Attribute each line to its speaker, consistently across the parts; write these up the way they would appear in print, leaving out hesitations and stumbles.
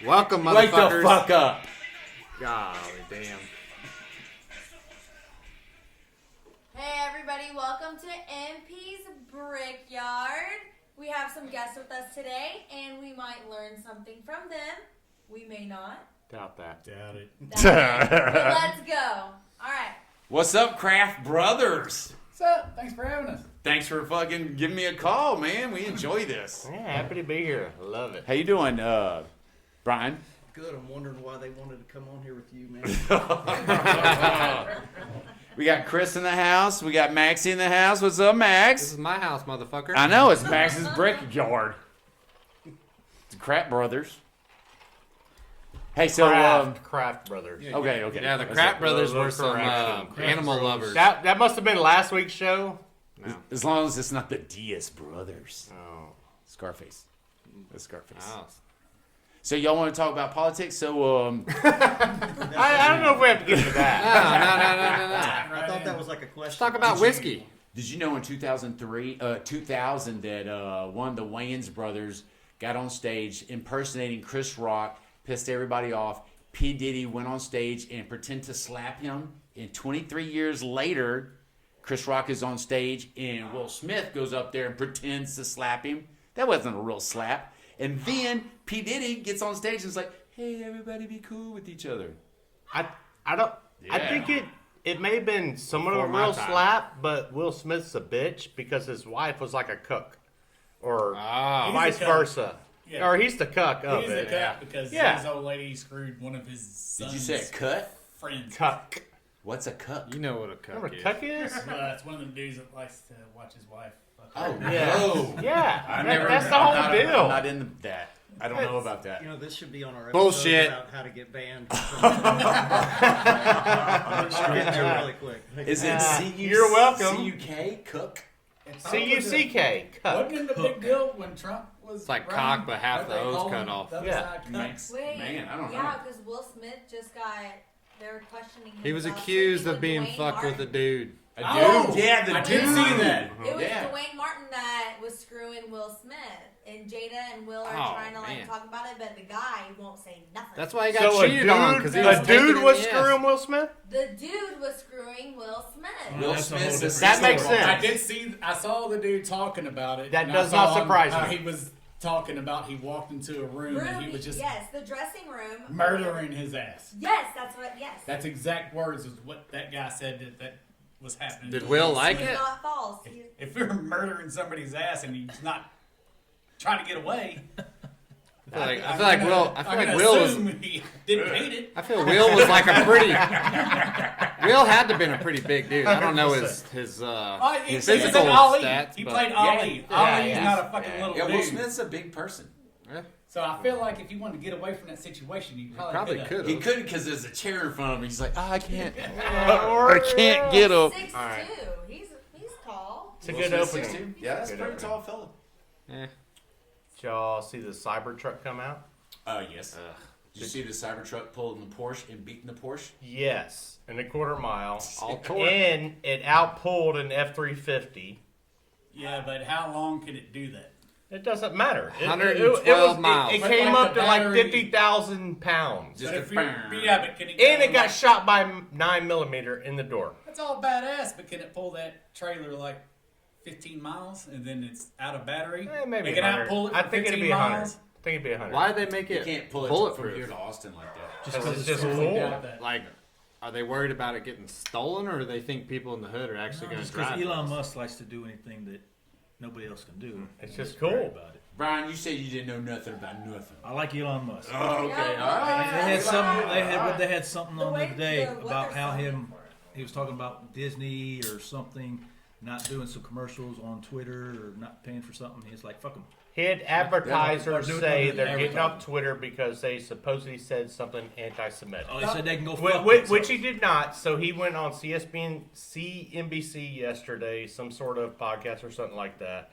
Speaker 1: Welcome, motherfuckers.
Speaker 2: Wake the fuck up.
Speaker 1: Golly damn.
Speaker 3: Hey everybody, welcome to MP's Brickyard. We have some guests with us today, and we might learn something from them. We may not.
Speaker 1: Doubt that.
Speaker 4: Doubt it.
Speaker 3: But let's go. All right.
Speaker 2: What's up, Craft Brothers?
Speaker 4: What's up? Thanks for having us.
Speaker 2: Thanks for fucking giving me a call, man. We enjoy this.
Speaker 1: Yeah, happy to be here. Love it.
Speaker 2: How you doing, Brian?
Speaker 5: Good. I'm wondering why they wanted to come on here with you, man.
Speaker 2: We got Chris in the house. We got Maxie in the house. What's up,
Speaker 1: This
Speaker 2: Max?
Speaker 1: is my house, motherfucker.
Speaker 2: I know, it's Max's Brickyard. It's Craft Brothers. Hey, so,
Speaker 1: Craft Brothers.
Speaker 2: okay.
Speaker 1: Yeah, the
Speaker 2: That's
Speaker 1: Craft
Speaker 2: it.
Speaker 1: Brothers were some animal lovers.
Speaker 6: That must have been last week's show.
Speaker 1: No.
Speaker 2: As long as it's not the Diaz Brothers.
Speaker 1: Oh.
Speaker 2: Scarface. The Scarface.
Speaker 1: Oh.
Speaker 2: So y'all want to talk about politics? So,
Speaker 6: I don't know if we have to get into that.
Speaker 1: No.
Speaker 5: I thought that was like a question.
Speaker 1: Let's talk about whiskey.
Speaker 2: did you know in 2000 that one of the Wayans brothers got on stage impersonating Chris Rock, pissed everybody off. P. Diddy went on stage and pretended to slap him. And 23 years later, Chris Rock is on stage and Will Smith goes up there and pretends to slap him. That wasn't a real slap. And then P. Diddy gets on stage and is like, hey, everybody be cool with each other.
Speaker 6: I don't. I
Speaker 2: Yeah.
Speaker 6: think it may have been somewhat of a
Speaker 1: Before my
Speaker 6: real
Speaker 1: time.
Speaker 6: slap, but Will Smith's a bitch because his wife was like a cook, or
Speaker 1: Oh.
Speaker 6: vice
Speaker 4: He's a cuck.
Speaker 6: versa.
Speaker 4: Yeah.
Speaker 6: Or he's the cuck of
Speaker 4: He's
Speaker 6: it.
Speaker 4: the cat because
Speaker 6: Yeah.
Speaker 4: his old lady screwed one of his sons.
Speaker 2: Did you say a cut?
Speaker 4: Friends.
Speaker 6: Cuck.
Speaker 2: What's a cuck?
Speaker 1: You know what a
Speaker 6: Remember
Speaker 1: cuck
Speaker 6: what
Speaker 1: is.
Speaker 6: cuck is?
Speaker 4: It's one of them dudes that likes to watch his wife. fuck
Speaker 2: Oh,
Speaker 4: her.
Speaker 6: Yeah.
Speaker 2: no.
Speaker 6: Yeah.
Speaker 2: I
Speaker 6: That's the whole
Speaker 2: I'm
Speaker 6: deal.
Speaker 2: not in that. I don't know about that.
Speaker 5: You know, this should be on our episode
Speaker 1: Bullshit.
Speaker 5: about how to get banned. Get there really quick.
Speaker 2: Is it C-U-
Speaker 6: You're welcome.
Speaker 2: C-U-K? Cook?
Speaker 6: C-U-C-K. Cuck.
Speaker 4: Wasn't it a big deal when Trump was?
Speaker 1: It's like
Speaker 4: running?
Speaker 1: cock, but half
Speaker 4: What
Speaker 1: the
Speaker 4: they
Speaker 1: O's
Speaker 4: call
Speaker 1: cut
Speaker 4: him?
Speaker 1: off.
Speaker 4: That was
Speaker 6: Yeah.
Speaker 4: not cuck.
Speaker 2: Max.
Speaker 3: Wait.
Speaker 2: Man, I don't
Speaker 3: yeah,
Speaker 2: know.
Speaker 3: because Will Smith just got. They were questioning him.
Speaker 1: He was
Speaker 3: about
Speaker 1: accused
Speaker 3: sleeping
Speaker 1: of being
Speaker 3: with Dwayne
Speaker 1: fucked with a
Speaker 3: Martin.
Speaker 1: dude.
Speaker 2: A
Speaker 4: Oh,
Speaker 2: dude? Yeah, the
Speaker 4: I
Speaker 2: dude.
Speaker 4: did see that.
Speaker 3: It was
Speaker 2: Yeah.
Speaker 3: Dwayne Martin that was screwing Will Smith, and Jada and Will are
Speaker 1: Oh,
Speaker 3: trying to
Speaker 1: man.
Speaker 3: talk about it, but the guy won't say nothing.
Speaker 1: That's why he got
Speaker 6: So
Speaker 1: cheated on because he was
Speaker 6: a dude
Speaker 1: taking
Speaker 6: was
Speaker 1: it in the
Speaker 6: screwing Will Smith?
Speaker 3: The dude was screwing Will Smith.
Speaker 2: Will
Speaker 4: That's a whole
Speaker 2: Smith's
Speaker 4: different
Speaker 6: That makes
Speaker 4: story.
Speaker 6: sense.
Speaker 4: I did see. I saw the dude talking about it.
Speaker 6: That
Speaker 4: and
Speaker 6: does
Speaker 4: I
Speaker 6: not
Speaker 4: saw him
Speaker 6: surprise
Speaker 4: how
Speaker 6: me.
Speaker 4: He was talking about he walked into a room and he was just
Speaker 3: yes, the dressing room.
Speaker 4: murdering his ass.
Speaker 3: Yes, that's what. Yes.
Speaker 4: That's exact words is what that guy said that was happening.
Speaker 1: Did Will like
Speaker 3: It's
Speaker 1: it?
Speaker 3: not false.
Speaker 4: If you're murdering somebody's ass and he's not trying to get away,
Speaker 1: I feel like Will. I feel like Will was.
Speaker 4: he didn't hate it.
Speaker 1: I feel Will was like a pretty. Will had to have been a pretty big dude. I don't know his
Speaker 4: He
Speaker 1: his
Speaker 4: played
Speaker 1: physical
Speaker 4: Ali.
Speaker 1: stats.
Speaker 4: He
Speaker 1: but
Speaker 4: played Ali. Ali's
Speaker 6: yeah.
Speaker 4: not a fucking
Speaker 6: Yeah.
Speaker 4: little
Speaker 2: Yeah,
Speaker 4: dude.
Speaker 2: Will Smith's a big person.
Speaker 1: Yeah,
Speaker 4: So I feel like if you wanted to get away from that situation, you
Speaker 1: probably
Speaker 4: could've.
Speaker 1: could
Speaker 2: He
Speaker 1: have.
Speaker 2: couldn't because there's a chair in front of him. He's like, I can't.
Speaker 6: Or-
Speaker 2: I can't get up.
Speaker 3: 6'2".
Speaker 6: Alright.
Speaker 3: He's tall.
Speaker 6: It's a
Speaker 2: Will
Speaker 6: good
Speaker 2: Smith's
Speaker 6: opening.
Speaker 2: 6'2"? Yeah, that's a
Speaker 6: Good
Speaker 2: pretty
Speaker 6: opening.
Speaker 2: tall fella.
Speaker 1: Eh.
Speaker 6: Did y'all see the Cybertruck come out?
Speaker 2: Yes. Did you see the Cybertruck pulling the Porsche and beating the Porsche?
Speaker 6: Yes, in a quarter mile.
Speaker 1: All torque.
Speaker 6: And it outpulled an F-350.
Speaker 4: Yeah, but how long can it do that?
Speaker 6: It doesn't matter.
Speaker 1: 112 miles.
Speaker 6: It
Speaker 4: But
Speaker 6: came
Speaker 4: like
Speaker 6: up
Speaker 4: the
Speaker 6: to like
Speaker 4: battery-
Speaker 6: 50,000 pounds.
Speaker 2: Just
Speaker 4: But
Speaker 2: a
Speaker 4: if you're,
Speaker 2: bang.
Speaker 4: yeah, but can it?
Speaker 6: And it
Speaker 4: go
Speaker 6: got
Speaker 4: like-
Speaker 6: shot by 9mm in the door.
Speaker 4: That's all badass, but can it pull that trailer like 15 miles and then it's out of battery?
Speaker 6: Maybe
Speaker 4: It can
Speaker 6: 100.
Speaker 4: outpull it.
Speaker 6: I
Speaker 4: for
Speaker 6: think it'd
Speaker 4: 15
Speaker 6: be 100.
Speaker 4: miles?
Speaker 6: I think it'd be 100.
Speaker 1: Why did they make
Speaker 2: You
Speaker 1: it
Speaker 2: can't pull it
Speaker 1: bulletproof?
Speaker 2: from here to Austin like that.
Speaker 6: Because it's just
Speaker 4: I
Speaker 6: cool.
Speaker 4: doubt that.
Speaker 1: Like, are they worried about it getting stolen, or do they think people in the hood are actually going to
Speaker 7: Just because
Speaker 1: drive?
Speaker 7: Elon
Speaker 1: those?
Speaker 7: Musk likes to do anything that nobody else can do.
Speaker 6: It's just
Speaker 7: He's great
Speaker 6: cool.
Speaker 7: about it.
Speaker 2: Brian, you said you didn't know nothing about nothing.
Speaker 7: I like Elon Musk.
Speaker 2: Oh, okay.
Speaker 3: Yeah,
Speaker 2: All right.
Speaker 7: They had something. They had something
Speaker 3: The
Speaker 7: on the
Speaker 3: way-
Speaker 7: other day
Speaker 3: the
Speaker 7: about
Speaker 3: weather
Speaker 7: how
Speaker 3: something
Speaker 7: him.
Speaker 3: for it.
Speaker 7: He was talking about Disney or something, not doing some commercials on Twitter or not paying for something. He's like, fuck them.
Speaker 6: He had advertisers
Speaker 7: Yeah.
Speaker 6: say they're getting
Speaker 7: Advertising.
Speaker 6: off Twitter because they supposedly said something anti-Semitic.
Speaker 7: Oh, he said they can go
Speaker 6: Which,
Speaker 7: fuck
Speaker 6: which he
Speaker 7: themselves.
Speaker 6: did not. So he went on CNBC yesterday, some sort of podcast or something like that,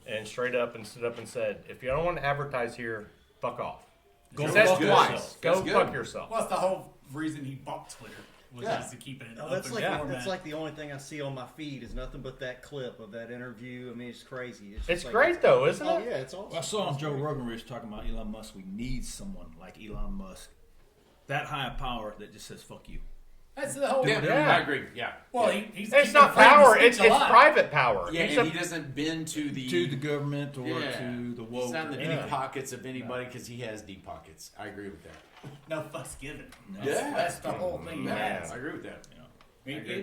Speaker 6: and straight up and stood up and said, "If you don't want to advertise here, fuck off."
Speaker 7: Go
Speaker 6: He said
Speaker 7: fuck
Speaker 6: twice.
Speaker 7: yourself.
Speaker 6: Go
Speaker 2: That's good.
Speaker 6: fuck yourself.
Speaker 4: Well, that's the whole reason he bought Twitter was
Speaker 2: Yeah.
Speaker 4: just to keep it in
Speaker 5: Oh,
Speaker 4: open
Speaker 5: that's like
Speaker 4: format.
Speaker 5: that's like the only thing I see on my feed is nothing but that clip of that interview. I mean, it's crazy. Just
Speaker 6: It's
Speaker 5: like,
Speaker 6: great though, isn't
Speaker 5: Oh
Speaker 6: it?
Speaker 5: yeah, it's awesome.
Speaker 7: Well, I saw on
Speaker 5: It's
Speaker 7: Joe
Speaker 5: great.
Speaker 7: Rogan where he was talking about Elon Musk. We need someone like Elon Musk, that high of power that just says "fuck you."
Speaker 4: That's the whole.
Speaker 2: Yeah,
Speaker 6: Yeah.
Speaker 2: I agree. Yeah.
Speaker 4: Well,
Speaker 2: yeah.
Speaker 4: he's
Speaker 6: It's
Speaker 4: keeping
Speaker 6: not
Speaker 4: freedom of
Speaker 6: power.
Speaker 4: speech
Speaker 6: It's
Speaker 4: alive.
Speaker 6: private power.
Speaker 2: Yeah,
Speaker 6: He's
Speaker 2: and
Speaker 6: a-
Speaker 2: he doesn't bend to the
Speaker 7: government or
Speaker 2: yeah.
Speaker 7: to the woke.
Speaker 2: He's not in the
Speaker 7: or-
Speaker 2: deep
Speaker 6: Yeah.
Speaker 2: pockets of anybody because he has deep pockets. I agree with that.
Speaker 4: No fucks given.
Speaker 2: Yeah.
Speaker 4: That's the whole thing. he
Speaker 6: Yeah.
Speaker 4: has.
Speaker 2: I agree with that.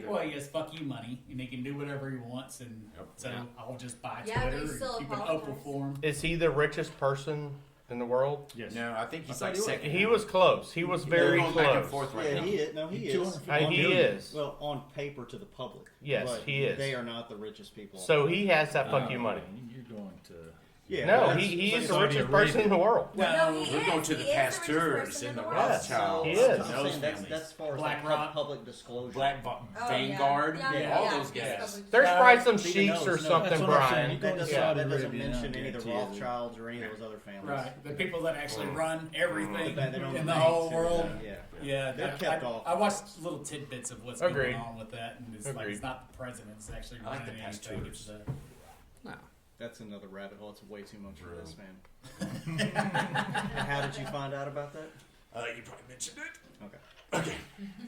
Speaker 4: Well, he has fuck you money, and he can do whatever he wants, and
Speaker 2: Yep.
Speaker 4: so
Speaker 2: Yeah.
Speaker 4: I'll just buy
Speaker 3: Yeah, but
Speaker 4: Twitter
Speaker 3: he
Speaker 4: and
Speaker 3: still
Speaker 4: keep an
Speaker 3: apologized.
Speaker 4: Opal for him.
Speaker 6: Is he the richest person in the world?
Speaker 7: Yes.
Speaker 2: No, I think he's
Speaker 7: I
Speaker 2: like
Speaker 7: thought he was.
Speaker 2: second.
Speaker 6: He was close. He was very
Speaker 2: They're going back and
Speaker 6: close.
Speaker 2: forth right
Speaker 5: Yeah,
Speaker 2: now.
Speaker 5: he is. No, he
Speaker 7: He
Speaker 5: is.
Speaker 7: 250
Speaker 5: On
Speaker 6: he
Speaker 5: paper-
Speaker 6: is.
Speaker 5: Well, on paper to the public.
Speaker 6: Yes,
Speaker 5: but
Speaker 6: he is.
Speaker 5: They are not the richest people.
Speaker 6: So he has that fuck you money.
Speaker 7: You're going to.
Speaker 5: yeah,
Speaker 6: No,
Speaker 5: that's-
Speaker 6: he
Speaker 5: but
Speaker 6: is
Speaker 5: it's
Speaker 6: the
Speaker 5: already
Speaker 6: richest
Speaker 5: a
Speaker 6: person in the world.
Speaker 3: No,
Speaker 2: We're
Speaker 3: he
Speaker 2: going
Speaker 3: is.
Speaker 2: to the
Speaker 3: He is richest
Speaker 2: pasteurs
Speaker 3: person
Speaker 2: and the
Speaker 3: in the
Speaker 6: world.
Speaker 2: Rothschilds.
Speaker 6: He
Speaker 5: I'm
Speaker 6: is.
Speaker 5: just
Speaker 2: Those
Speaker 5: saying that's
Speaker 2: families.
Speaker 5: as far as
Speaker 4: Black
Speaker 5: like
Speaker 4: Rock.
Speaker 5: public disclosure.
Speaker 3: Oh,
Speaker 2: Vanguard,
Speaker 3: yeah.
Speaker 2: all
Speaker 3: Yeah,
Speaker 2: those
Speaker 3: yeah.
Speaker 2: guys.
Speaker 6: There's probably some
Speaker 5: See,
Speaker 6: sheiks
Speaker 5: no,
Speaker 6: or
Speaker 5: no,
Speaker 6: something,
Speaker 7: that's what I'm saying.
Speaker 6: Brian.
Speaker 7: You go to
Speaker 5: That
Speaker 7: Saudi
Speaker 5: doesn't
Speaker 7: Arabia now,
Speaker 5: mention any of the
Speaker 7: guarantee you.
Speaker 5: Rothschilds or any of those other families.
Speaker 4: Right, the people that actually run everything
Speaker 5: They don't
Speaker 4: in the
Speaker 5: make
Speaker 4: whole
Speaker 5: sense.
Speaker 4: world.
Speaker 5: Yeah.
Speaker 4: Yeah,
Speaker 5: They're
Speaker 4: I-
Speaker 5: kept
Speaker 4: I,
Speaker 5: off.
Speaker 4: I watched little tidbits of what's
Speaker 6: Agreed.
Speaker 4: going on with that, and it's like
Speaker 6: Agreed.
Speaker 4: it's not the president; it's actually
Speaker 2: I like
Speaker 4: running
Speaker 2: the
Speaker 4: anything.
Speaker 2: pastors.
Speaker 4: It's the
Speaker 1: No.
Speaker 5: That's another rabbit hole. It's way too much for
Speaker 2: True.
Speaker 5: this, man. And how did you find out about that?
Speaker 2: You probably mentioned it.
Speaker 5: Okay.
Speaker 2: Okay.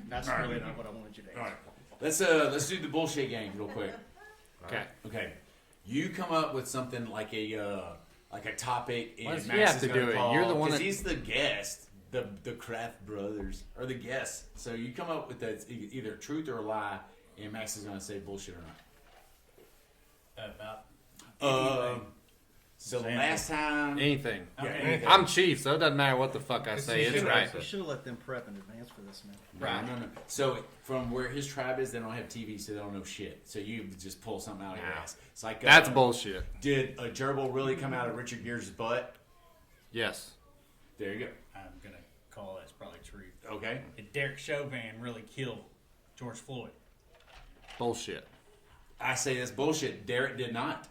Speaker 5: That's
Speaker 2: All right.
Speaker 5: really not what I wanted you to answer.
Speaker 2: All right. Let's do the bullshit game real quick.
Speaker 1: Okay.
Speaker 2: Okay. You come up with something like a topic, and
Speaker 1: Why does he
Speaker 2: Max
Speaker 1: have
Speaker 2: is
Speaker 1: to
Speaker 2: gonna
Speaker 1: do it?
Speaker 2: call,
Speaker 1: You're the one
Speaker 2: 'cause
Speaker 1: that-
Speaker 2: he's the guest. The Kraft brothers are the guests. So you come up with that either truth or a lie, and Max is going to say bullshit or not.
Speaker 4: about
Speaker 2: Um, so the last time,
Speaker 1: Anything.
Speaker 2: yeah,
Speaker 4: Okay.
Speaker 2: anything.
Speaker 1: I'm chief, so it doesn't matter what the fuck I say. It's right.
Speaker 5: You should have let them prep in advance for this, man.
Speaker 2: Right. No. So from where his tribe is, they don't have TV, so they don't know shit. So you just pull something out of your
Speaker 1: Nah.
Speaker 2: ass. It's like
Speaker 1: That's bullshit.
Speaker 2: Did a gerbil really come out of Richard Gere's butt?
Speaker 1: Yes.
Speaker 2: There you
Speaker 4: I'm gonna call that's probably true.
Speaker 2: go. Okay.
Speaker 4: Did Derek Chauvin really kill George Floyd?
Speaker 1: Bullshit.
Speaker 2: I say that's bullshit. Derek did not.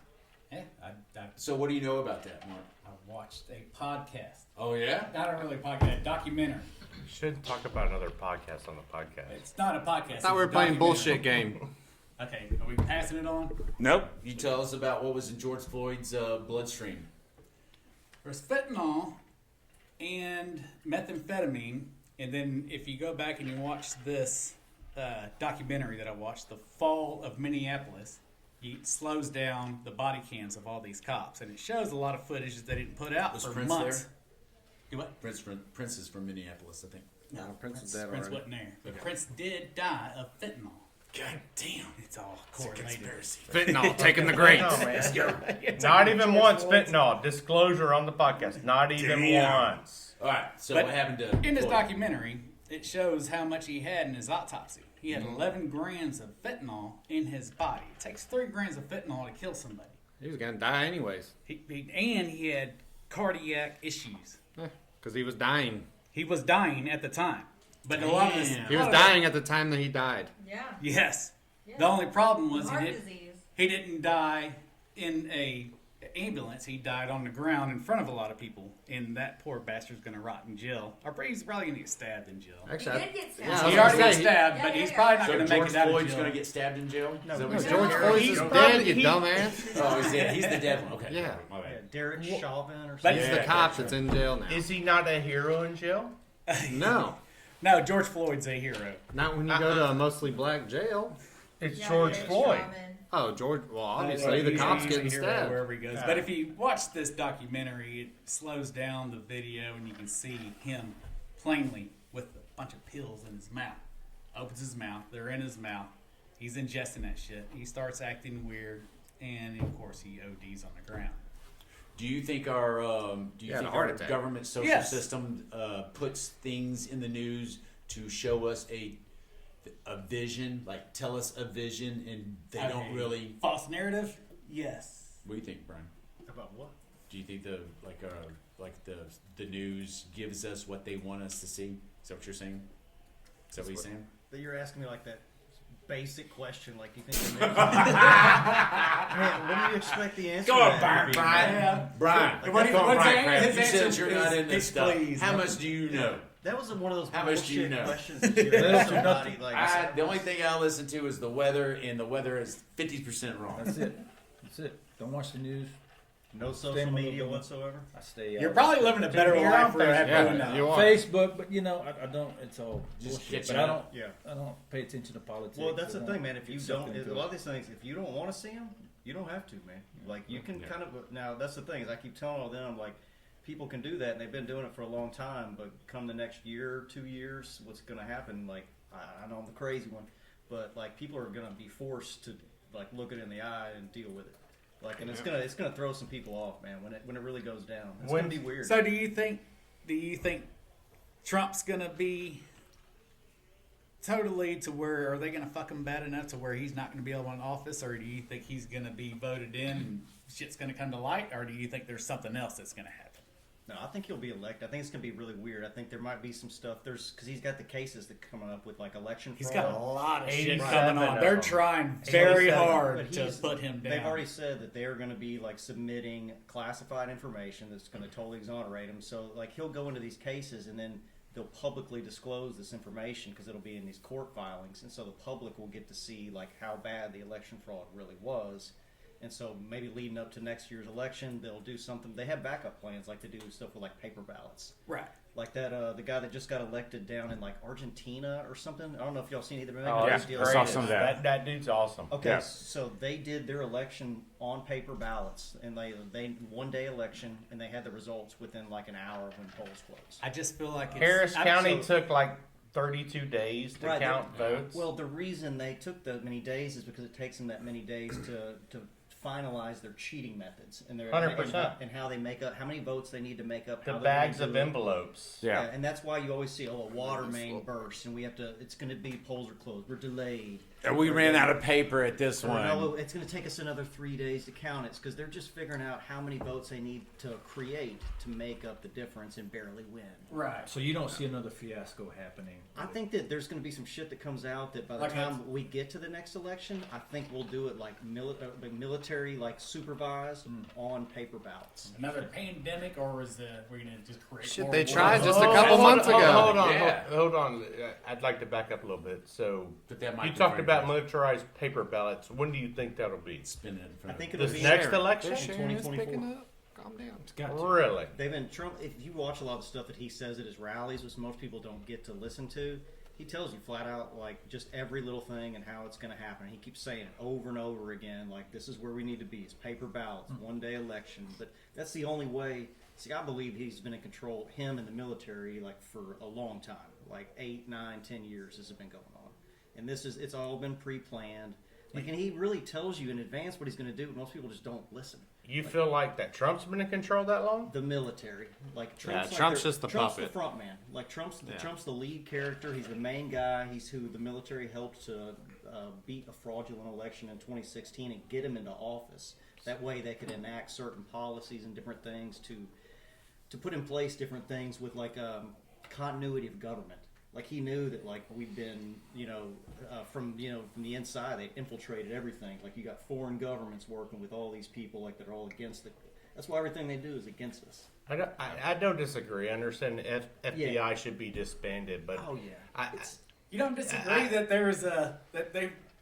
Speaker 4: Yeah, I
Speaker 2: So what do you know about that, Mark?
Speaker 4: watched a podcast,
Speaker 2: Oh yeah.
Speaker 4: not a really podcast, a documentary.
Speaker 6: We should talk about another podcast on the podcast.
Speaker 4: It's not a podcast.
Speaker 1: I thought we were playing bullshit game.
Speaker 4: Okay, are we passing it on?
Speaker 2: Nope. You tell us about what was in George Floyd's bloodstream.
Speaker 4: There's fentanyl and methamphetamine, and then if you go back and you watch this documentary that I watched, The Fall of Minneapolis, he slows down the body cams of all these cops, and it shows a lot of footage that they didn't put out
Speaker 2: Was
Speaker 4: for
Speaker 2: Prince
Speaker 4: months.
Speaker 2: there?
Speaker 4: Do what?
Speaker 2: Prince is from Minneapolis, I think.
Speaker 4: No,
Speaker 1: Prince is dead
Speaker 4: Prince
Speaker 1: already.
Speaker 4: wasn't there, but
Speaker 2: Okay.
Speaker 4: Prince did die of fentanyl.
Speaker 2: God damn.
Speaker 4: It's all
Speaker 2: It's a
Speaker 4: correlated.
Speaker 2: conspiracy.
Speaker 1: Fentanyl taking the grapes.
Speaker 6: No, man. Not even once fentanyl. Disclosure on the podcast. Not even
Speaker 2: Damn.
Speaker 6: once.
Speaker 2: All right. So
Speaker 4: But
Speaker 2: what happened to
Speaker 4: in this
Speaker 2: Floyd?
Speaker 4: documentary, it shows how much he had in his autopsy. He had 11 grams of fentanyl in his body. It takes 3 grams of fentanyl to kill somebody.
Speaker 1: He was gonna die anyways,
Speaker 4: And he had cardiac issues.
Speaker 1: because he was dying.
Speaker 4: He was dying at the time. But a lot of this,
Speaker 2: Damn.
Speaker 1: He was dying at the time that he died.
Speaker 3: Yeah.
Speaker 4: Yes.
Speaker 3: Yeah.
Speaker 4: The only problem was
Speaker 3: Heart disease.
Speaker 4: he didn't die in a ambulance. He died on the ground in front of a lot of people, and that poor bastard's gonna rot in jail. Or he's probably gonna get stabbed in jail.
Speaker 1: Actually,
Speaker 3: He did get stabbed.
Speaker 1: Yeah, I
Speaker 4: He
Speaker 1: was
Speaker 4: already
Speaker 1: gonna
Speaker 4: got
Speaker 1: say,
Speaker 4: stabbed,
Speaker 3: Yeah,
Speaker 4: but
Speaker 3: yeah,
Speaker 4: he's
Speaker 3: yeah.
Speaker 4: probably not
Speaker 2: So
Speaker 4: gonna make
Speaker 2: George
Speaker 4: it out of
Speaker 2: Floyd's
Speaker 4: jail.
Speaker 2: going to get stabbed in jail?
Speaker 5: No,
Speaker 2: Is that what
Speaker 1: No,
Speaker 2: you're
Speaker 1: George
Speaker 2: saying?
Speaker 1: Floyd's
Speaker 6: He's
Speaker 1: dead,
Speaker 6: probably-
Speaker 1: you
Speaker 6: he-
Speaker 1: dumbass.
Speaker 2: Oh, he's the dead one. Okay.
Speaker 1: Yeah.
Speaker 2: My
Speaker 5: Yeah,
Speaker 2: bad.
Speaker 5: Derek Chauvin or
Speaker 4: But-
Speaker 5: something.
Speaker 1: He's
Speaker 2: Yeah,
Speaker 1: the cop that's in jail now.
Speaker 6: Is he not a hero in jail?
Speaker 1: No,
Speaker 4: No, George Floyd's a hero.
Speaker 1: not when you go to a mostly black jail.
Speaker 6: It's
Speaker 3: Yeah,
Speaker 6: George
Speaker 3: Derek
Speaker 6: Floyd.
Speaker 3: Chauvin.
Speaker 1: Oh, George. Well, obviously
Speaker 4: He's
Speaker 1: the
Speaker 4: a-
Speaker 1: cop's
Speaker 4: he's a
Speaker 1: getting
Speaker 4: hero
Speaker 1: stabbed.
Speaker 4: wherever he goes.
Speaker 6: Yeah.
Speaker 4: But if you watch this documentary, it slows down the video, and you can see him plainly with a bunch of pills in his mouth. Opens his mouth; they're in his mouth. He's ingesting that shit. He starts acting weird, and of course, he ODs on the ground.
Speaker 2: Do you think our
Speaker 1: Yeah, the heart
Speaker 2: our
Speaker 1: attack.
Speaker 2: government social
Speaker 4: Yes.
Speaker 2: system puts things in the news to show us a vision, like tell us a vision, and they
Speaker 4: I
Speaker 2: don't
Speaker 4: mean,
Speaker 2: really?
Speaker 4: false narrative. Yes.
Speaker 2: What do you think, Brian?
Speaker 5: About what?
Speaker 2: Do you think the news gives us what they want us to see? Is that what you're saying? Is that what you're saying?
Speaker 5: That you're asking me like that basic question, like you think the news- Man, what do you expect the answer
Speaker 2: Go
Speaker 5: to
Speaker 2: on,
Speaker 5: that to
Speaker 2: Brian.
Speaker 5: be, man?
Speaker 2: Brian.
Speaker 5: Like,
Speaker 4: What
Speaker 2: Come on,
Speaker 4: his
Speaker 2: Brian
Speaker 4: an-
Speaker 2: Kraft.
Speaker 4: his
Speaker 2: You said
Speaker 4: answer
Speaker 2: you're not
Speaker 4: is,
Speaker 2: in this
Speaker 4: "Bitch,
Speaker 2: stuff.
Speaker 4: please."
Speaker 2: How much do you know?
Speaker 5: That was one of those
Speaker 2: How much do you
Speaker 5: bullshit
Speaker 2: know?
Speaker 5: questions that you ask somebody. Like,
Speaker 2: The only thing I listen to is the weather, and the weather is 50% wrong.
Speaker 7: That's it. That's it. Don't watch the news.
Speaker 5: no
Speaker 7: Stay
Speaker 5: social
Speaker 7: on the
Speaker 5: media
Speaker 7: local.
Speaker 5: whatsoever.
Speaker 7: I stay.
Speaker 4: You're
Speaker 7: out.
Speaker 4: probably living a better
Speaker 6: You're
Speaker 4: life
Speaker 6: on
Speaker 4: for
Speaker 6: Facebook.
Speaker 4: doing that.
Speaker 1: You are.
Speaker 7: Facebook, but I don't. It's all
Speaker 2: Just
Speaker 7: bullshit.
Speaker 2: catching
Speaker 7: But
Speaker 2: up.
Speaker 5: Yeah.
Speaker 7: I don't pay attention to politics.
Speaker 5: Well, that's
Speaker 7: I
Speaker 5: the
Speaker 7: don't
Speaker 5: thing, man. If you
Speaker 7: get sucked
Speaker 5: don't,
Speaker 7: into
Speaker 5: a lot
Speaker 7: it.
Speaker 5: of these things, if you don't want to see them, you don't have to, man. Like you can
Speaker 2: Yeah.
Speaker 5: kind of. Now that's the thing is, I keep telling all them like, people can do that, and they've been doing it for a long time. But come the next year, 2 years, what's going to happen? Like I know I'm the crazy one, but like people are going to be forced to like look it in the eye and deal with it. Like, and it's gonna throw some people off, man. When it really goes down, it's
Speaker 6: When-
Speaker 5: gonna be weird.
Speaker 4: So do you think Trump's gonna be totally to where, are they gonna fuck him bad enough to where he's not gonna be able in office, or do you think he's gonna be voted in and shit's gonna come to light, or do you think there's something else that's gonna happen?
Speaker 5: No, I think he'll be elected. I think it's gonna be really weird. I think there might be some stuff. Because he's got the cases that coming up with like election
Speaker 4: He's
Speaker 5: fraud.
Speaker 4: got a lot of shit
Speaker 6: 87
Speaker 4: coming on.
Speaker 6: of
Speaker 4: They're
Speaker 6: them.
Speaker 4: trying very
Speaker 6: 87.
Speaker 4: hard
Speaker 5: But
Speaker 4: to put him down.
Speaker 5: They've already said that they are going to be like submitting classified information that's going to totally exonerate him. So like he'll go into these cases and then they'll publicly disclose this information because it'll be in these court filings, and so the public will get to see like how bad the election fraud really was. And so maybe leading up to next year's election, they'll do something. They have backup plans, like to do stuff with like paper ballots.
Speaker 4: Right.
Speaker 5: Like that, the guy that just got elected down in like Argentina or something. I don't know if y'all seen either. Maybe
Speaker 6: Oh,
Speaker 1: Yeah,
Speaker 6: it's
Speaker 5: deal
Speaker 1: I
Speaker 6: great.
Speaker 1: saw some of that.
Speaker 6: That dude's awesome.
Speaker 5: Okay,
Speaker 1: Yeah.
Speaker 5: so they did their election on paper ballots, and they 1 day election, and they had the results within like an hour when polls closed.
Speaker 4: I just feel like it's,
Speaker 6: Harris
Speaker 4: I'm
Speaker 6: County
Speaker 4: so-
Speaker 6: took like 32 days to
Speaker 5: Right,
Speaker 6: count votes.
Speaker 5: Well, the reason they took that many days is because it takes them that many days to finalize their cheating methods and their
Speaker 6: 100%.
Speaker 5: and how they make up how many votes they need to make up.
Speaker 6: the
Speaker 5: how they're
Speaker 6: bags
Speaker 5: gonna
Speaker 6: of
Speaker 5: do it.
Speaker 6: envelopes.
Speaker 1: Yeah.
Speaker 5: And that's why you always see, a water main burst, and we have to. It's going to be polls are closed. We're delayed.
Speaker 2: And we ran out of paper at this
Speaker 5: Or
Speaker 2: one.
Speaker 5: no, it's going to take us another 3 days to count it because they're just figuring out how many votes they need to create to make up the difference and barely win.
Speaker 4: Right.
Speaker 7: So you don't see another fiasco happening.
Speaker 5: I think that there's going to be some shit that comes out that by the
Speaker 4: Like
Speaker 5: time we get to the next election, I think we'll do it like military, like supervised on paper ballots.
Speaker 4: Another pandemic, or is we're gonna just create?
Speaker 1: Shit,
Speaker 4: more
Speaker 1: they
Speaker 4: wars?
Speaker 1: tried just a
Speaker 6: Oh,
Speaker 1: couple
Speaker 6: hold
Speaker 1: months
Speaker 6: on,
Speaker 1: ago.
Speaker 6: Hold on,
Speaker 2: Yeah.
Speaker 6: hold on. I'd like to back up a little bit. So
Speaker 2: Put that
Speaker 6: you
Speaker 2: microphone
Speaker 6: talked about
Speaker 2: first.
Speaker 6: militarized paper ballots. When do you think that'll be?
Speaker 2: Spin it in
Speaker 5: I
Speaker 2: front
Speaker 5: think
Speaker 2: of
Speaker 5: it'll
Speaker 6: This
Speaker 5: be
Speaker 6: next
Speaker 1: They're
Speaker 6: election?
Speaker 1: sharing, it's
Speaker 5: 2024.
Speaker 1: picking up. Calm down.
Speaker 7: It's got to.
Speaker 6: Really?
Speaker 5: They've been Trump. If you watch a lot of the stuff that he says at his rallies, which most people don't get to listen to, he tells you flat out like just every little thing and how it's going to happen. He keeps saying it over and over again, like this is where we need to be. It's paper ballots, 1 day election. But that's the only way. See, I believe he's been in control, him and the military, like for a long time, like 8, 9, 10 years. This has been going on, and it's all been pre-planned. Like, and he really tells you in advance what he's going to do. But most people just don't listen.
Speaker 6: You feel like that Trump's been in control that long?
Speaker 5: The military, like Trump's,
Speaker 1: Trump's just the
Speaker 5: Trump's
Speaker 1: puppet.
Speaker 5: the front man. Like Trump's
Speaker 1: Yeah.
Speaker 5: Trump's the lead character. He's the main guy. He's who the military helped to beat a fraudulent election in 2016 and get him into office. That way, they could enact certain policies and different things to put in place different things with like continuity of government. Like he knew that like we've been from the inside they infiltrated everything. Like you got foreign governments working with all these people like they're all against it. That's why everything they do is against us.
Speaker 6: I don't disagree. I understand FBI
Speaker 5: Yeah.
Speaker 6: should be disbanded, but
Speaker 5: Oh yeah,
Speaker 4: You don't disagree that there's the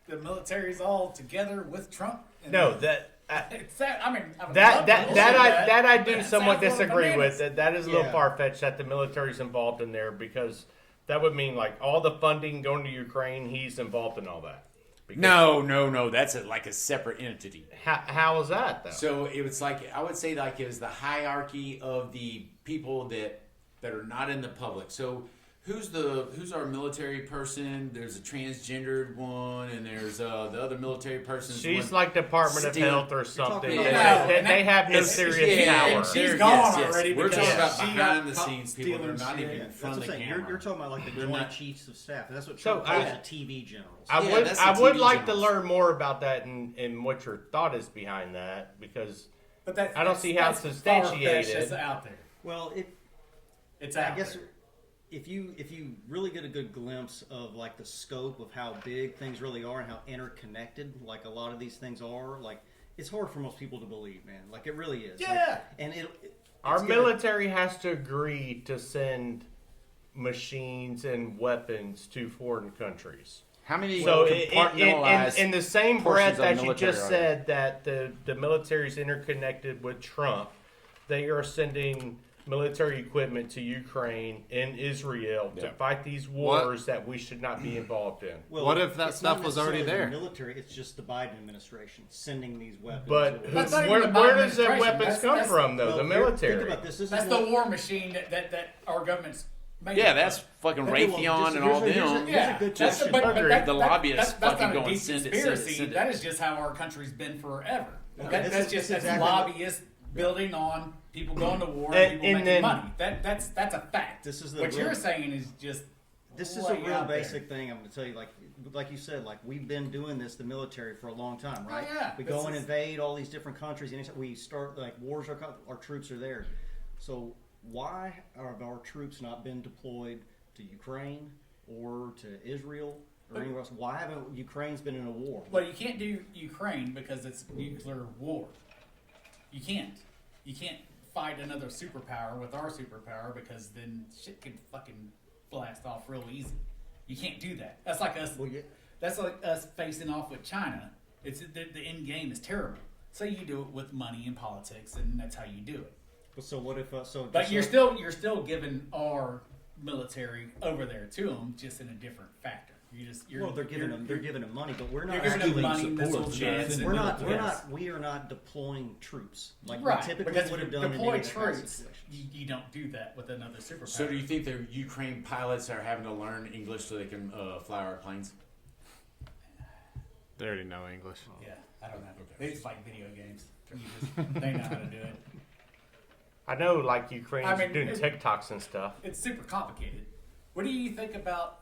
Speaker 4: military's all together with Trump? And
Speaker 6: no, that
Speaker 4: it's that. I mean, I would
Speaker 6: that
Speaker 4: love
Speaker 6: that
Speaker 4: to
Speaker 6: that
Speaker 4: believe
Speaker 6: I that I
Speaker 4: but
Speaker 6: do
Speaker 4: it
Speaker 6: somewhat
Speaker 4: sounds a little
Speaker 6: disagree
Speaker 4: bananas.
Speaker 6: with. That is a little
Speaker 5: Yeah.
Speaker 6: far fetched that the military's involved in there because that would mean like all the funding going to Ukraine, he's involved in all that. Because
Speaker 2: No. That's like a separate entity.
Speaker 6: How is that though?
Speaker 2: So it was like I would say like it was the hierarchy of the people that are not in the public. So who's our military person? There's a transgendered one, and there's the other military person.
Speaker 6: She's like Department of
Speaker 2: Still-
Speaker 6: Health or something.
Speaker 5: talking
Speaker 6: They,
Speaker 5: about-
Speaker 6: they have no
Speaker 2: It's-
Speaker 6: serious
Speaker 2: yeah,
Speaker 6: power.
Speaker 2: and
Speaker 4: She's
Speaker 2: There-
Speaker 4: gone
Speaker 2: yes.
Speaker 4: already
Speaker 2: We're
Speaker 4: because
Speaker 2: talking about
Speaker 4: she
Speaker 2: behind
Speaker 4: got
Speaker 2: the scenes people that are
Speaker 4: stealing
Speaker 2: not
Speaker 4: shit.
Speaker 2: even in
Speaker 5: That's
Speaker 2: front
Speaker 5: what
Speaker 2: of
Speaker 5: I'm
Speaker 2: the
Speaker 5: saying.
Speaker 2: camera.
Speaker 5: You're talking about like the
Speaker 2: They're
Speaker 5: joint
Speaker 2: not-
Speaker 5: chiefs of staff. And that's what
Speaker 6: So
Speaker 5: Trump calls
Speaker 6: I-
Speaker 5: the TV generals.
Speaker 6: I
Speaker 2: Yeah,
Speaker 6: would
Speaker 2: that's the
Speaker 6: I would
Speaker 2: TV
Speaker 6: like to
Speaker 2: generals.
Speaker 6: learn more about that and what your thought is behind that because
Speaker 4: But that's,
Speaker 6: I don't see how
Speaker 4: that's
Speaker 6: it's substantiated.
Speaker 4: far-fetched. It's out there.
Speaker 5: Well,
Speaker 4: It's out
Speaker 5: I guess
Speaker 4: there.
Speaker 5: if you really get a good glimpse of like the scope of how big things really are and how interconnected like a lot of these things are, like it's hard for most people to believe, man. Like it really is. Like,
Speaker 4: Yeah.
Speaker 5: and
Speaker 6: Our
Speaker 5: it's gonna-
Speaker 6: military has to agree to send machines and weapons to foreign countries.
Speaker 2: How many
Speaker 6: So
Speaker 2: compartmentalized
Speaker 6: in the same
Speaker 2: portions
Speaker 6: breath
Speaker 2: of
Speaker 6: that you
Speaker 2: military
Speaker 6: just
Speaker 2: are
Speaker 6: said that the military is interconnected with Trump, they are sending military equipment to Ukraine and Israel to
Speaker 2: Yeah.
Speaker 6: fight these wars that we should not be involved in.
Speaker 5: Well,
Speaker 1: What if that
Speaker 5: it's
Speaker 1: stuff
Speaker 5: not
Speaker 1: was already
Speaker 5: necessarily
Speaker 1: there?
Speaker 5: the military, it's just the Biden administration sending these weapons.
Speaker 6: But
Speaker 5: to-
Speaker 8: That's not even
Speaker 6: where,
Speaker 8: the
Speaker 6: where
Speaker 8: Biden
Speaker 6: does the
Speaker 8: administration.
Speaker 6: weapons come
Speaker 8: That's-
Speaker 6: from, though?
Speaker 5: Well,
Speaker 6: the
Speaker 5: here,
Speaker 6: military.
Speaker 5: Think about this. This is
Speaker 8: That's
Speaker 5: what-
Speaker 8: the war machine that our government's made.
Speaker 2: Yeah,
Speaker 8: up
Speaker 2: that's
Speaker 8: of.
Speaker 2: fucking
Speaker 5: Okay, well,
Speaker 2: Raytheon
Speaker 5: just-
Speaker 2: and all
Speaker 5: here's a-
Speaker 2: them.
Speaker 5: here's a good
Speaker 8: that's
Speaker 5: question.
Speaker 8: but
Speaker 2: Agreed.
Speaker 8: that-
Speaker 2: The
Speaker 8: that-
Speaker 2: lobbyists
Speaker 8: that's
Speaker 2: fucking
Speaker 8: not a
Speaker 2: going,
Speaker 8: deep
Speaker 2: send it,
Speaker 8: conspiracy.
Speaker 2: send it.
Speaker 8: That is just how our country's been forever.
Speaker 5: Okay,
Speaker 8: That,
Speaker 5: this
Speaker 8: that's
Speaker 5: is-
Speaker 8: just
Speaker 5: this is
Speaker 8: that's
Speaker 5: exactly-
Speaker 8: lobbyists building on people going to war
Speaker 6: And-
Speaker 8: and people
Speaker 6: and
Speaker 8: making
Speaker 6: then-
Speaker 8: money. That's a fact.
Speaker 5: This is the
Speaker 8: what
Speaker 5: real-
Speaker 8: you're saying is just
Speaker 5: This is a
Speaker 8: way
Speaker 5: real
Speaker 8: out there.
Speaker 5: basic thing. I'm going to tell you, like you said, like we've been doing this, the military, for a long time, right?
Speaker 8: Oh, yeah.
Speaker 5: We
Speaker 8: This
Speaker 5: go and
Speaker 8: is-
Speaker 5: invade all these different countries, and we start like wars. Our troops are there. So why have our troops not been deployed to Ukraine or to Israel or anywhere else? Why haven't Ukraine's been in a war?
Speaker 8: Well, you can't do Ukraine because it's nuclear war. You can't. You can't fight another superpower with our superpower because then shit could fucking blast off real easy. You can't do that. That's like us.
Speaker 5: Well, yeah.
Speaker 8: That's like us facing off with China. It's the end game is terrible. So you do it with money and politics, and that's how you do it.
Speaker 5: So what if?
Speaker 8: But you're still giving our military over there to them, just in a different factor.
Speaker 5: Well, they're giving them money, but we're not.
Speaker 8: You're giving them
Speaker 5: actually-
Speaker 8: money, missile jets. and
Speaker 5: We're not.
Speaker 8: yes.
Speaker 5: We are not deploying troops like
Speaker 8: Right,
Speaker 5: we typically
Speaker 8: because
Speaker 5: would
Speaker 8: if
Speaker 5: have
Speaker 8: you
Speaker 5: done in
Speaker 8: deploy
Speaker 5: any other kind of
Speaker 8: troops,
Speaker 5: situation.
Speaker 8: you don't do that with another superpower.
Speaker 2: So do you think the Ukraine pilots are having to learn English so they can fly our planes?
Speaker 1: They already know English.
Speaker 8: Yeah, I don't know. They just like video games. They know how to do it.
Speaker 6: I know, like Ukraine's
Speaker 8: I mean,
Speaker 6: doing
Speaker 8: it-
Speaker 6: TikToks and stuff.
Speaker 8: It's super complicated. What do you think about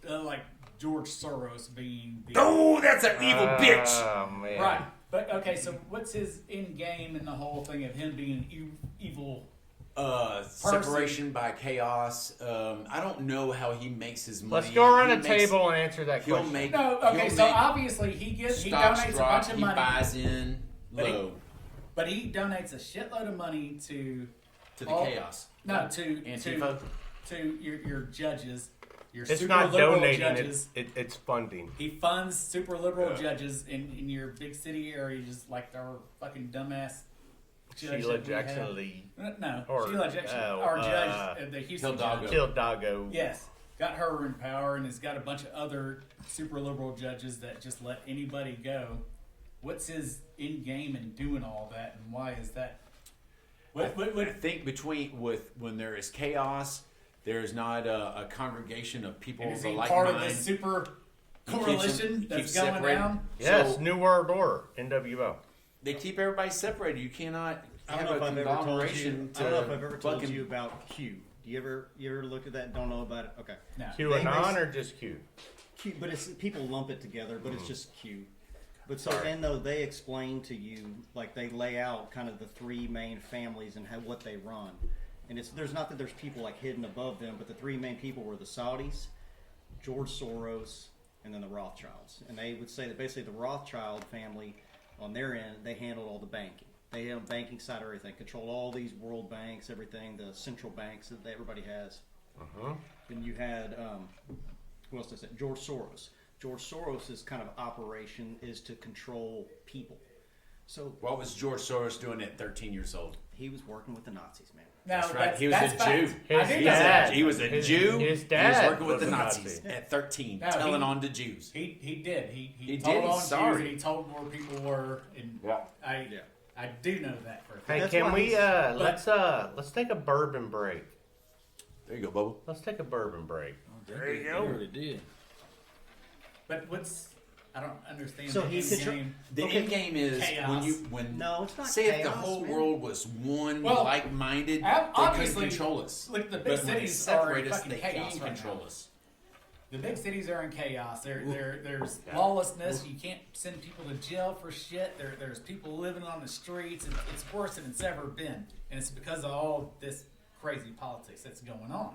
Speaker 8: like George Soros being the
Speaker 2: Oh, that's an evil bitch.
Speaker 6: Oh man!
Speaker 8: right? But okay, so what's his end game in the whole thing of him being evil?
Speaker 2: Separation by chaos. I don't know how he makes his money.
Speaker 6: Let's go around
Speaker 2: He
Speaker 6: the
Speaker 2: makes-
Speaker 6: table and answer that
Speaker 2: He'll
Speaker 6: question.
Speaker 2: make.
Speaker 8: No, okay,
Speaker 2: he'll
Speaker 8: so
Speaker 2: make
Speaker 8: obviously he
Speaker 2: stocks
Speaker 8: donates a
Speaker 2: drop.
Speaker 8: bunch of
Speaker 2: He
Speaker 8: money,
Speaker 2: buys in
Speaker 8: But he-
Speaker 2: low
Speaker 8: but he donates a shitload of money to
Speaker 2: to the
Speaker 8: all-
Speaker 2: chaos.
Speaker 8: no to
Speaker 2: Antifa.
Speaker 8: to your judges, your
Speaker 6: It's
Speaker 8: super
Speaker 6: not
Speaker 8: liberal
Speaker 6: donating;
Speaker 8: judges.
Speaker 6: it's funding.
Speaker 8: He funds super liberal judges in your big city areas, like our fucking dumbass judge
Speaker 6: Sheila
Speaker 8: that we have.
Speaker 6: Jackson Lee,
Speaker 8: No,
Speaker 6: Or,
Speaker 8: Sheila Jackson,
Speaker 6: oh,
Speaker 8: our judge at the Houston
Speaker 2: Hidalgo.
Speaker 8: judge.
Speaker 6: Kildago.
Speaker 8: Yes, got her in power, and has got a bunch of other super liberal judges that just let anybody go. What's his end game in doing all that, and why is that?
Speaker 2: I think when there is chaos, there is not a congregation of people
Speaker 8: And is
Speaker 2: of
Speaker 8: he
Speaker 2: like
Speaker 8: part
Speaker 2: mind.
Speaker 8: of the super
Speaker 2: He keeps
Speaker 8: coalition
Speaker 2: them-
Speaker 8: that's
Speaker 2: keeps
Speaker 8: going
Speaker 2: separated.
Speaker 8: down?
Speaker 6: Yes,
Speaker 2: So
Speaker 6: New World Order, NWO.
Speaker 2: they keep everybody separated. You cannot
Speaker 5: I
Speaker 2: have
Speaker 5: don't know
Speaker 2: a
Speaker 5: if I've ever told you.
Speaker 2: conglomeration.
Speaker 5: I don't know if I've ever told
Speaker 2: fucking-
Speaker 5: you about Q. Do you ever look at that? And don't know about it? Okay.
Speaker 8: No.
Speaker 6: QAnon or just Q?
Speaker 5: Q, but it's people lump it together, but it's just Q. But so and though they explain to you, like they lay out kind of the three main families and what they run, and there's not that there's people like hidden above them, but the three main people were the Saudis, George Soros, and then the Rothschilds. And they would say that basically the Rothschild family, on their end, they handled all the banking. They handled the banking side of everything, controlled all these world banks, everything, the central banks that everybody has. Then you had who else did I say? George Soros. George Soros' kind of operation is to control people. So
Speaker 2: What was George Soros doing at 13 years old?
Speaker 5: he was working with the Nazis, man.
Speaker 8: No,
Speaker 2: That's right. He was a
Speaker 8: fact.
Speaker 2: Jew.
Speaker 8: I
Speaker 6: His
Speaker 8: do know that.
Speaker 6: dad.
Speaker 2: He was a
Speaker 6: His-
Speaker 2: Jew.
Speaker 6: his
Speaker 2: He
Speaker 6: dad
Speaker 2: was working with
Speaker 6: was
Speaker 2: the
Speaker 6: a
Speaker 2: Nazis
Speaker 6: Nazi.
Speaker 2: at 13,
Speaker 8: No,
Speaker 2: telling
Speaker 8: he-
Speaker 2: on to Jews.
Speaker 8: He did. He
Speaker 2: He
Speaker 8: told
Speaker 2: did,
Speaker 8: on
Speaker 2: he's sorry.
Speaker 8: Jews and he told where people were, and I do know that for a fact.
Speaker 6: Hey,
Speaker 5: That's
Speaker 6: can
Speaker 5: why
Speaker 6: we
Speaker 5: he's-
Speaker 6: let's take a bourbon break.
Speaker 2: There you go, Bubba.
Speaker 6: Let's take a bourbon break.
Speaker 7: There you go. Already did.
Speaker 8: But I don't understand
Speaker 5: So
Speaker 8: the
Speaker 5: he
Speaker 8: end
Speaker 5: contro-
Speaker 8: game.
Speaker 2: The
Speaker 5: Okay.
Speaker 2: end game is
Speaker 8: Chaos.
Speaker 2: when
Speaker 5: No, it's not
Speaker 2: say if the
Speaker 5: chaos,
Speaker 2: whole
Speaker 5: man.
Speaker 2: world was one
Speaker 8: Well,
Speaker 2: like-minded, they
Speaker 8: obviously,
Speaker 2: couldn't control us.
Speaker 8: Like the big
Speaker 2: But when they
Speaker 8: cities are
Speaker 2: separate
Speaker 8: in
Speaker 2: us,
Speaker 8: fucking
Speaker 2: they
Speaker 8: chaos
Speaker 2: can
Speaker 8: right
Speaker 2: control
Speaker 8: now.
Speaker 2: us.
Speaker 8: The big cities are in chaos. There's lawlessness. You can't send people to jail for shit. There's people living on the streets. It's worse than it's ever been, and it's because of all this crazy politics that's going on.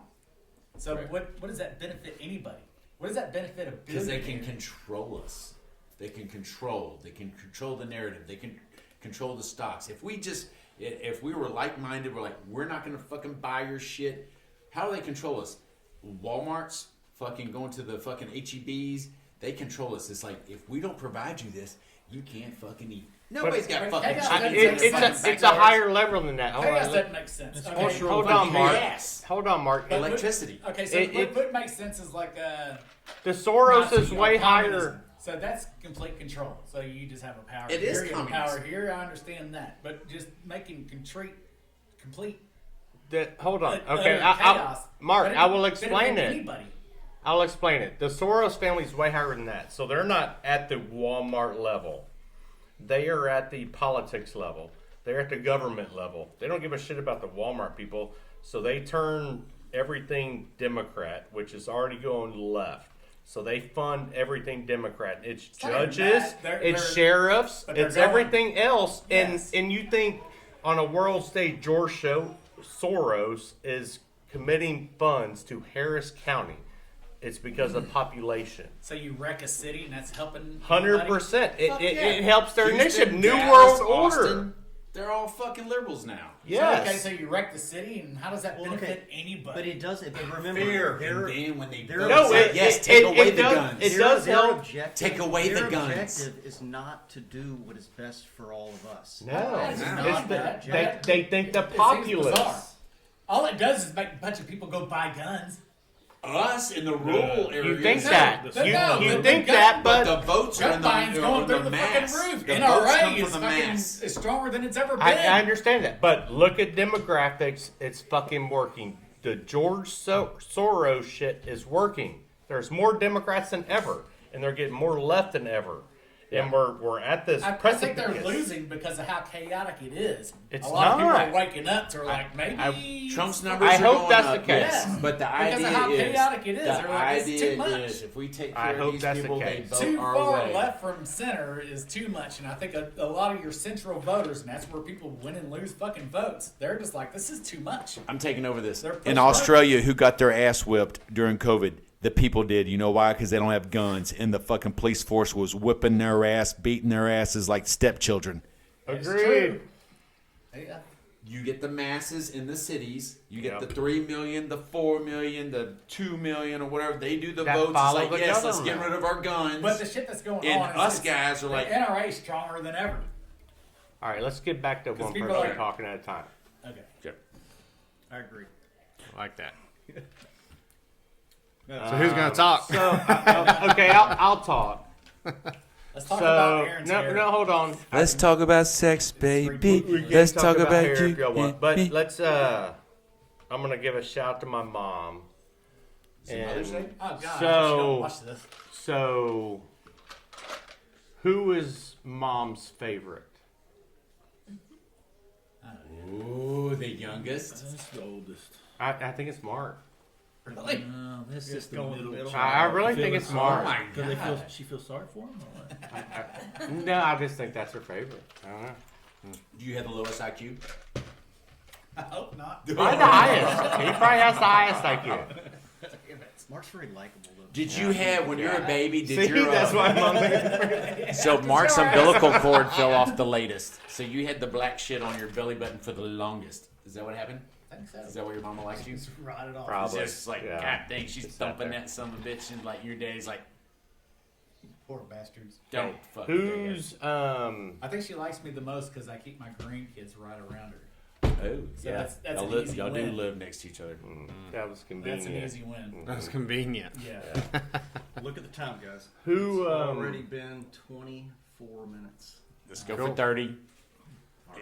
Speaker 8: So
Speaker 2: Right.
Speaker 8: what does that benefit anybody? What does that benefit a
Speaker 2: Because they can
Speaker 8: billionaire?
Speaker 2: control us. They can control the narrative. They can control the stocks. If we were like-minded, we're like, we're not going to fucking buy your shit. How do they control us? Walmart's fucking going to the fucking HEBs. They control us. It's like, if we don't provide you this, you can't fucking eat. Nobody's got fucking
Speaker 6: It's a higher level than that.
Speaker 8: Chaos doesn't make sense. Okay.
Speaker 6: Hold on, Mark.
Speaker 2: Yes.
Speaker 6: Hold on, Mark.
Speaker 2: Electricity.
Speaker 8: Okay, so what makes sense is like
Speaker 6: The Soros is
Speaker 8: Nazi,
Speaker 6: way
Speaker 8: communism.
Speaker 6: higher.
Speaker 8: So that's complete control. So you just have a power.
Speaker 2: It
Speaker 8: here,
Speaker 2: is
Speaker 8: you have a
Speaker 2: communism.
Speaker 8: power here. I understand that, but just making complete.
Speaker 6: Hold on.
Speaker 8: utter
Speaker 6: Okay,
Speaker 8: chaos.
Speaker 6: Mark,
Speaker 8: But
Speaker 6: I will
Speaker 8: benefit
Speaker 6: explain it.
Speaker 8: Anybody.
Speaker 6: I'll explain it. The Soros family is way higher than that. So they're not at the Walmart level. They are at the politics level. They're at the government level. They don't give a shit about the Walmart people. So they turn everything Democrat, which is already going left. So they fund everything Democrat. It's
Speaker 8: not even
Speaker 6: judges,
Speaker 8: that.
Speaker 6: it's
Speaker 8: They're-
Speaker 6: sheriffs,
Speaker 8: but they're
Speaker 6: it's
Speaker 8: going-
Speaker 6: everything else.
Speaker 8: Yes.
Speaker 6: And you think on a world stage, Soros is committing funds to Harris County. It's because of population.
Speaker 8: So you wreck a city, and that's helping.
Speaker 6: 100%.
Speaker 8: Fuck yeah.
Speaker 6: It helps their
Speaker 2: Houston,
Speaker 6: initiative. New
Speaker 2: Dallas,
Speaker 6: World Order.
Speaker 2: Austin, they're all fucking liberals now.
Speaker 6: Yes.
Speaker 8: So, okay, so you wreck the city, and how does that
Speaker 5: Well,
Speaker 8: benefit
Speaker 5: okay,
Speaker 8: anybody?
Speaker 5: but it doesn't. But remember,
Speaker 6: Fear.
Speaker 2: And
Speaker 5: their,
Speaker 2: then when they
Speaker 5: they're-
Speaker 2: vote,
Speaker 6: No,
Speaker 2: it's like,
Speaker 6: it-
Speaker 2: yes,
Speaker 6: it-
Speaker 2: take
Speaker 6: it
Speaker 2: away the
Speaker 6: does-
Speaker 2: guns.
Speaker 6: it does
Speaker 5: their
Speaker 6: help.
Speaker 5: objective,
Speaker 2: Take away the
Speaker 5: their
Speaker 2: guns.
Speaker 5: objective is not to do what is best for all of us.
Speaker 6: No.
Speaker 8: It's
Speaker 6: It's
Speaker 8: not
Speaker 6: the-
Speaker 8: that.
Speaker 6: they think the
Speaker 8: It seems bizarre.
Speaker 6: populace.
Speaker 8: All it does is make a bunch of people go buy guns.
Speaker 2: Us in the rural areas.
Speaker 6: You think that.
Speaker 8: No, no,
Speaker 6: You
Speaker 8: the
Speaker 6: think
Speaker 8: gun-
Speaker 6: that,
Speaker 2: But
Speaker 6: but
Speaker 2: the votes are
Speaker 8: Gun
Speaker 2: in the,
Speaker 8: buying's
Speaker 2: in
Speaker 8: going
Speaker 2: the
Speaker 8: through the
Speaker 2: mass.
Speaker 8: fucking roof.
Speaker 2: The votes
Speaker 8: NRA
Speaker 2: come
Speaker 8: is
Speaker 2: from the
Speaker 8: fucking
Speaker 2: mass.
Speaker 8: is stronger than it's ever been.
Speaker 6: I understand that. But look at demographics. It's fucking working. The George Soros shit is working. There's more Democrats than ever, and they're getting more left than ever. And we're at this
Speaker 8: I think
Speaker 6: precipice.
Speaker 8: they're losing because of how chaotic it is.
Speaker 6: It's
Speaker 8: a lot of people
Speaker 6: not.
Speaker 8: are waking up to like maybe
Speaker 2: Trump's numbers
Speaker 6: I
Speaker 2: are
Speaker 6: hope
Speaker 2: going
Speaker 6: that's
Speaker 2: up,
Speaker 6: the case.
Speaker 2: yes. But the
Speaker 8: Because
Speaker 2: idea
Speaker 8: of how
Speaker 2: is,
Speaker 8: chaotic it is.
Speaker 2: the
Speaker 8: They're like, it's
Speaker 2: idea
Speaker 8: too much.
Speaker 2: is, if we take
Speaker 6: I
Speaker 2: care
Speaker 6: hope
Speaker 2: of these
Speaker 6: that's the
Speaker 2: people, they
Speaker 6: case.
Speaker 2: vote
Speaker 8: Too
Speaker 2: our
Speaker 8: far
Speaker 2: way.
Speaker 8: left from center is too much, and I think a lot of your central voters, and that's where people win and lose fucking votes. They're just like, this is too much.
Speaker 2: I'm taking over this.
Speaker 8: They're pushed
Speaker 2: In
Speaker 8: right.
Speaker 2: Australia, who got their ass whipped during COVID? The people did. You know why? Because they don't have guns, and the fucking police force was whipping their ass, beating their asses like stepchildren.
Speaker 8: It's
Speaker 6: Agreed.
Speaker 8: true. Yeah.
Speaker 2: You get the masses in the cities. You get
Speaker 6: Yep.
Speaker 2: the 3 million, the 4 million, the 2 million, or whatever. They do the
Speaker 6: That
Speaker 2: votes. It's
Speaker 6: follow
Speaker 2: like,
Speaker 6: the
Speaker 2: yes, let's get
Speaker 6: government.
Speaker 2: rid of our guns.
Speaker 8: But the shit that's going
Speaker 2: And
Speaker 8: on is
Speaker 2: us
Speaker 8: it's-
Speaker 2: guys are
Speaker 8: the
Speaker 2: like-
Speaker 8: NRA is stronger than ever.
Speaker 6: All right, let's get back to one
Speaker 8: people
Speaker 6: person
Speaker 8: are-
Speaker 6: talking at a time.
Speaker 8: Okay.
Speaker 5: I agree.
Speaker 1: Like that.
Speaker 5: No,
Speaker 1: So who's gonna talk?
Speaker 6: So okay, I'll talk.
Speaker 8: Let's talk about
Speaker 6: So
Speaker 8: Aaron's
Speaker 6: no,
Speaker 8: hair.
Speaker 6: no, hold on.
Speaker 2: Let's talk about sex, baby.
Speaker 6: We can
Speaker 2: Let's talk about
Speaker 6: hair
Speaker 2: you.
Speaker 6: if y'all want,
Speaker 2: and
Speaker 6: but
Speaker 2: me.
Speaker 6: let's. I'm gonna give a shout out to my mom.
Speaker 2: Mother's Day?
Speaker 6: And
Speaker 8: Oh god,
Speaker 6: So-
Speaker 8: I don't watch this.
Speaker 6: so, who is mom's favorite?
Speaker 2: Ooh, the youngest.
Speaker 7: That's the oldest.
Speaker 6: I think it's Mark.
Speaker 8: Really?
Speaker 7: No, that's just the
Speaker 5: going
Speaker 7: middle.
Speaker 5: middle.
Speaker 6: I really think it's Mark.
Speaker 2: my
Speaker 7: Because they feel
Speaker 2: God.
Speaker 7: she feels sorry for him. Or what?
Speaker 6: No, I just think that's her favorite. I don't know.
Speaker 2: Do you have the lowest IQ?
Speaker 8: I hope not.
Speaker 6: Probably the highest. He probably has the highest IQ.
Speaker 5: Mark's very likable though.
Speaker 2: Did you have when you're a baby? Did
Speaker 6: See,
Speaker 2: your
Speaker 6: that's why mom.
Speaker 2: so Mark's umbilical cord fell off the latest. So you had the black shit on your belly button for the longest. Is that what happened?
Speaker 8: I think so.
Speaker 2: Is that why your mama likes you? It's
Speaker 8: Right it off.
Speaker 6: Probably.
Speaker 2: just like,
Speaker 6: Yeah.
Speaker 2: God dang, she's
Speaker 6: It's out
Speaker 2: thumping
Speaker 6: there.
Speaker 2: that son of a bitch, and like your daddy's like,
Speaker 8: Poor bastards.
Speaker 2: don't fuck.
Speaker 6: Who's
Speaker 8: I think she likes me the most because I keep my grandkids right around her.
Speaker 2: Oh,
Speaker 8: So that's
Speaker 2: y'all,
Speaker 8: an
Speaker 2: live,
Speaker 8: easy
Speaker 2: y'all do
Speaker 8: win.
Speaker 2: live next to each other.
Speaker 6: that was convenient.
Speaker 8: That's an easy win.
Speaker 1: That's convenient.
Speaker 8: Yeah.
Speaker 5: Look at the time, guys.
Speaker 6: Who
Speaker 5: It's already been 24 minutes.
Speaker 2: Let's go
Speaker 1: Cool.
Speaker 2: for 30.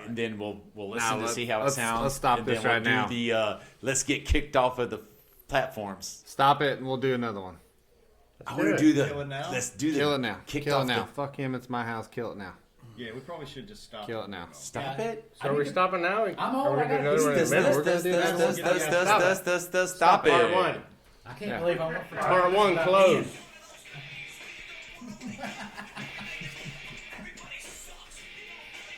Speaker 2: And then we'll listen to see how it
Speaker 1: let's-
Speaker 2: sounds.
Speaker 1: let's stop
Speaker 2: and
Speaker 1: this
Speaker 2: then
Speaker 1: right
Speaker 2: we'll
Speaker 1: now.
Speaker 2: do the let's get kicked off of the platforms.
Speaker 1: Stop it, and we'll do another one.
Speaker 2: I want to do the.
Speaker 5: Kill it now?
Speaker 2: Let's do the.
Speaker 1: Kill it now.
Speaker 2: Kicked
Speaker 1: Kill it
Speaker 2: off
Speaker 1: now.
Speaker 2: the-
Speaker 1: Fuck him. It's my house. Kill it now.
Speaker 5: Yeah, we probably should just stop.
Speaker 1: Kill it now.
Speaker 2: Stop
Speaker 8: Yeah.
Speaker 2: it.
Speaker 6: So are we stopping now?
Speaker 8: I'm
Speaker 6: Are
Speaker 8: on.
Speaker 6: we
Speaker 8: I
Speaker 6: gonna
Speaker 8: gotta
Speaker 6: go
Speaker 8: do
Speaker 6: in a
Speaker 8: this.
Speaker 6: minute?
Speaker 1: We're gonna do that.
Speaker 2: Stop it.
Speaker 6: Part one.
Speaker 8: I can't
Speaker 1: Yeah.
Speaker 8: believe I went for
Speaker 6: Part one closed.